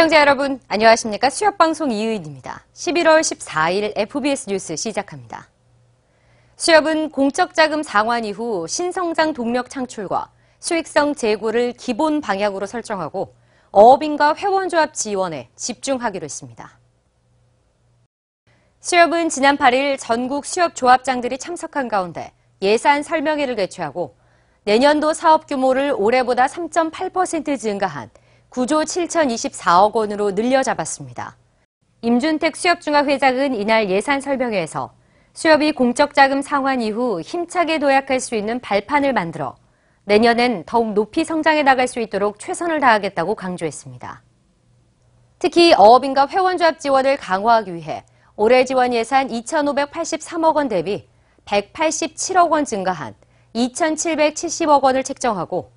시청자 여러분, 안녕하십니까? 수협방송 이의인입니다. 11월 14일 FBS 뉴스 시작합니다. 수협은 공적자금 상환 이후 신성장 동력 창출과 수익성 제고를 기본 방향으로 설정하고 어업인과 회원조합 지원에 집중하기로 했습니다. 수협은 지난 8일 전국 수협조합장들이 참석한 가운데 예산 설명회를 개최하고 내년도 사업 규모를 올해보다 3.8% 증가한 9조 7,024억 원으로 늘려 잡았습니다. 임준택 수협중앙회장은 이날 예산 설명회에서 수협이 공적자금 상환 이후 힘차게 도약할 수 있는 발판을 만들어 내년엔 더욱 높이 성장해 나갈 수 있도록 최선을 다하겠다고 강조했습니다. 특히 어업인과 회원조합 지원을 강화하기 위해 올해 지원 예산 2,583억 원 대비 187억 원 증가한 2,770억 원을 책정하고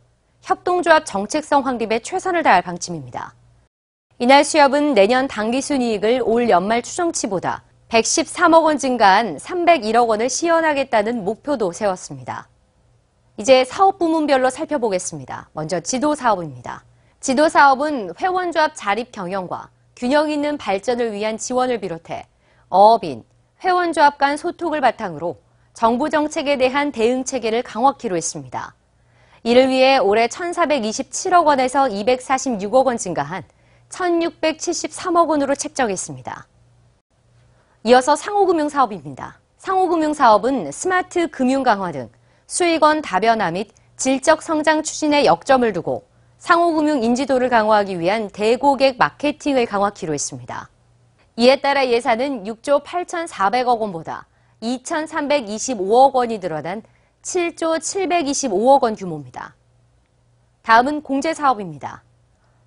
협동조합 정책성 확립에 최선을 다할 방침입니다. 이날 수협은 내년 당기순이익을 올 연말 추정치보다 113억 원 증가한 301억 원을 시현하겠다는 목표도 세웠습니다. 이제 사업 부문별로 살펴보겠습니다. 먼저 지도사업입니다. 지도사업은 회원조합 자립 경영과 균형 있는 발전을 위한 지원을 비롯해 어업인, 회원조합 간 소통을 바탕으로 정부 정책에 대한 대응 체계를 강화키로 했습니다. 이를 위해 올해 1,427억 원에서 246억 원 증가한 1,673억 원으로 책정했습니다. 이어서 상호금융사업입니다. 상호금융사업은 스마트 금융 강화 등 수익원 다변화 및 질적 성장 추진에 역점을 두고 상호금융 인지도를 강화하기 위한 대고객 마케팅을 강화키로 했습니다. 이에 따라 예산은 6조 8,400억 원보다 2,325억 원이 늘어난 7조 725억 원 규모입니다. 다음은 공제사업입니다.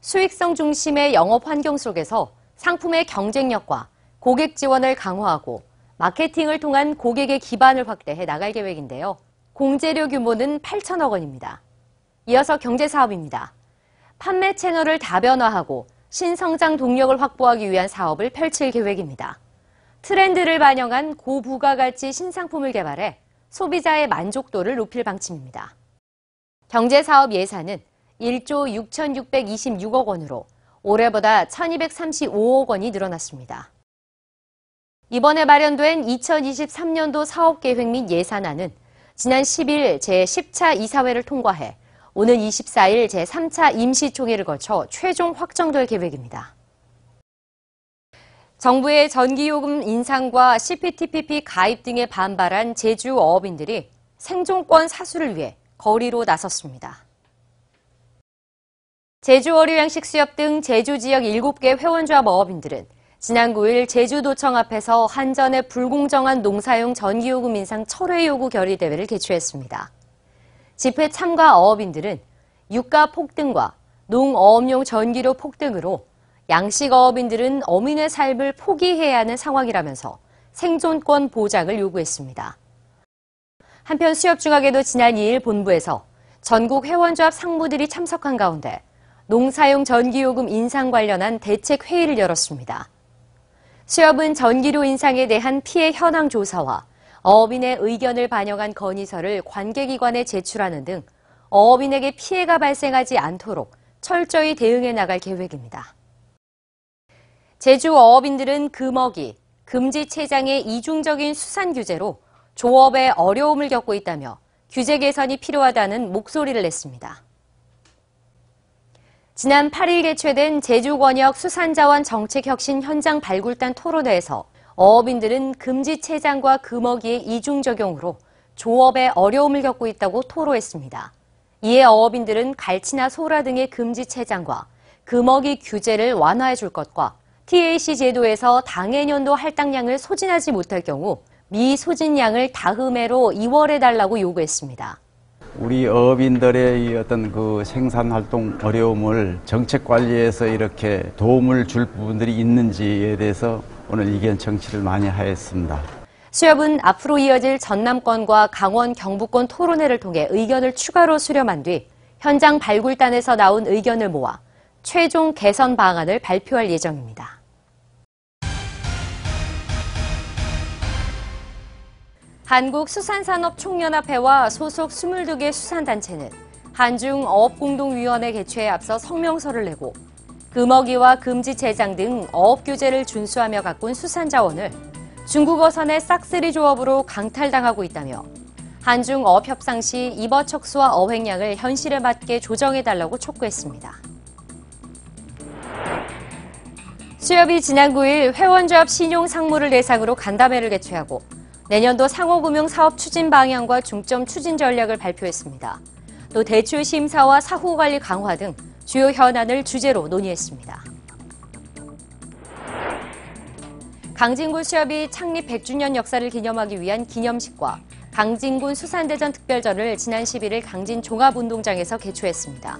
수익성 중심의 영업 환경 속에서 상품의 경쟁력과 고객 지원을 강화하고 마케팅을 통한 고객의 기반을 확대해 나갈 계획인데요. 공제료 규모는 8천억 원입니다. 이어서 경제사업입니다. 판매 채널을 다변화하고 신성장 동력을 확보하기 위한 사업을 펼칠 계획입니다. 트렌드를 반영한 고부가가치 신상품을 개발해 소비자의 만족도를 높일 방침입니다. 경제사업 예산은 1조 6,626억 원으로 올해보다 1,235억 원이 늘어났습니다. 이번에 마련된 2023년도 사업계획 및 예산안은 지난 10일 제10차 이사회를 통과해 오는 24일 제3차 임시총회를 거쳐 최종 확정될 계획입니다. 정부의 전기요금 인상과 CPTPP 가입 등에 반발한 제주 어업인들이 생존권 사수를 위해 거리로 나섰습니다. 제주어류양식수협 등 제주 지역 7개 회원조합 어업인들은 지난 9일 제주도청 앞에서 한전의 불공정한 농사용 전기요금 인상 철회 요구 결의 대회를 개최했습니다. 집회 참가 어업인들은 유가 폭등과 농어업용 전기료 폭등으로 양식어업인들은 어민의 삶을 포기해야 하는 상황이라면서 생존권 보장을 요구했습니다. 한편 수협중앙회도 지난 2일 본부에서 전국 회원조합 상무들이 참석한 가운데 농사용 전기요금 인상 관련한 대책회의를 열었습니다. 수협은 전기료 인상에 대한 피해 현황 조사와 어업인의 의견을 반영한 건의서를 관계기관에 제출하는 등 어업인에게 피해가 발생하지 않도록 철저히 대응해 나갈 계획입니다. 제주 어업인들은 금어기, 금지체장의 이중적인 수산 규제로 조업에 어려움을 겪고 있다며 규제 개선이 필요하다는 목소리를 냈습니다. 지난 8일 개최된 제주권역 수산자원 정책혁신 현장 발굴단 토론회에서 어업인들은 금지체장과 금어기의 이중 적용으로 조업에 어려움을 겪고 있다고 토로했습니다. 이에 어업인들은 갈치나 소라 등의 금지체장과 금어기 규제를 완화해 줄 것과 TAC 제도에서 당해년도 할당량을 소진하지 못할 경우 미소진량을 다음해로 2월에 달라고 요구했습니다. 우리 어업인들의 어떤 그 생산 활동 어려움을 정책 관리에서 이렇게 도움을 줄 부분들이 있는지에 대해서 오늘 의견 청취를 많이 하였습니다. 수협은 앞으로 이어질 전남권과 강원, 경북권 토론회를 통해 의견을 추가로 수렴한 뒤 현장 발굴단에서 나온 의견을 모아 최종 개선 방안을 발표할 예정입니다. 한국수산산업총연합회와 소속 22개 수산단체는 한중어업공동위원회 개최에 앞서 성명서를 내고 금어기와 금지 제장 등 어업 규제를 준수하며 가꾼 수산자원을 중국 어선의 싹쓸이 조업으로 강탈당하고 있다며 한중 어업 협상 시 입어 척수와 어획량을 현실에 맞게 조정해달라고 촉구했습니다. 수협이 지난 9일 회원조합 신용 상무를 대상으로 간담회를 개최하고 내년도 상호금융 사업 추진 방향과 중점 추진 전략을 발표했습니다. 또 대출 심사와 사후 관리 강화 등 주요 현안을 주제로 논의했습니다. 강진군 수협이 창립 100주년 역사를 기념하기 위한 기념식과 강진군 수산대전 특별전을 지난 11일 강진 종합운동장에서 개최했습니다.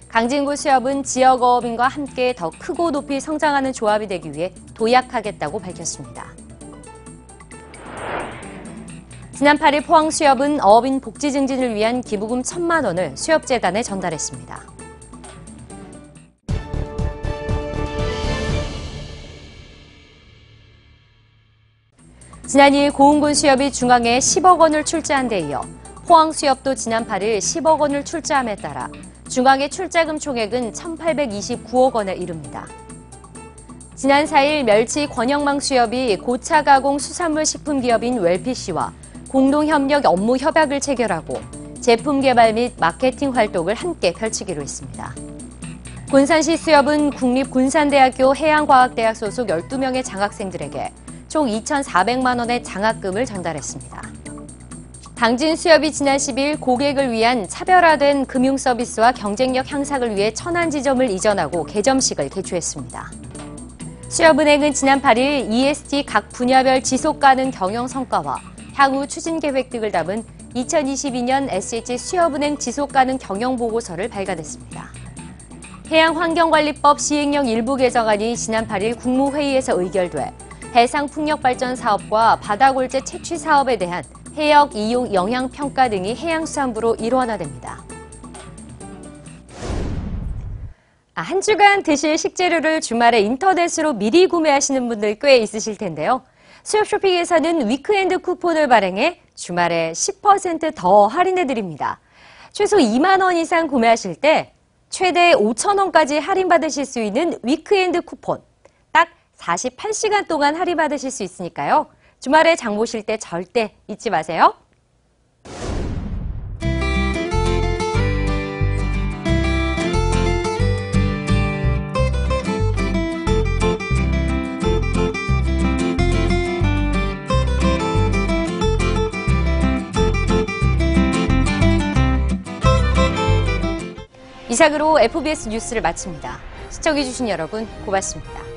강진군 수협은 지역 어업인과 함께 더 크고 높이 성장하는 조합이 되기 위해 도약하겠다고 밝혔습니다. 지난 8일 포항수협은 어업인 복지 증진을 위한 기부금 1,000만 원을 수협재단에 전달했습니다. 지난 2일 고흥군 수협이 중앙에 10억 원을 출자한 데 이어 포항수협도 지난 8일 10억 원을 출자함에 따라 중앙의 출자금 총액은 1,829억 원에 이릅니다. 지난 4일 멸치 권영망 수협이 고차 가공 수산물 식품 기업인 웰피씨와 공동협력 업무 협약을 체결하고 제품 개발 및 마케팅 활동을 함께 펼치기로 했습니다. 군산시 수협은 국립군산대학교 해양과학대학 소속 12명의 장학생들에게 총 2,400만 원의 장학금을 전달했습니다. 강진수협이 지난 10일 고객을 위한 차별화된 금융서비스와 경쟁력 향상을 위해 천안지점을 이전하고 개점식을 개최했습니다. 수협은행은 지난 8일 ESG 각 분야별 지속가능 경영 성과와 향후 추진 계획 등을 담은 2022년 SH 수협은행 지속가능 경영보고서를 발간했습니다. 해양환경관리법 시행령 일부 개정안이 지난 8일 국무회의에서 의결돼 해상풍력발전 사업과 바다골재 채취 사업에 대한 해역 이용 영향평가 등이 해양수산부로 일원화됩니다. 한 주간 드실 식재료를 주말에 인터넷으로 미리 구매하시는 분들 꽤 있으실 텐데요. 수협 쇼핑에서는 위크엔드 쿠폰을 발행해 주말에 10% 더 할인해드립니다. 최소 2만 원 이상 구매하실 때 최대 5천 원까지 할인받으실 수 있는 위크엔드 쿠폰. 딱 48시간 동안 할인받으실 수 있으니까요. 주말에 장 보실 때 절대 잊지 마세요. 이상으로 FBS 뉴스를 마칩니다. 시청해주신 여러분 고맙습니다.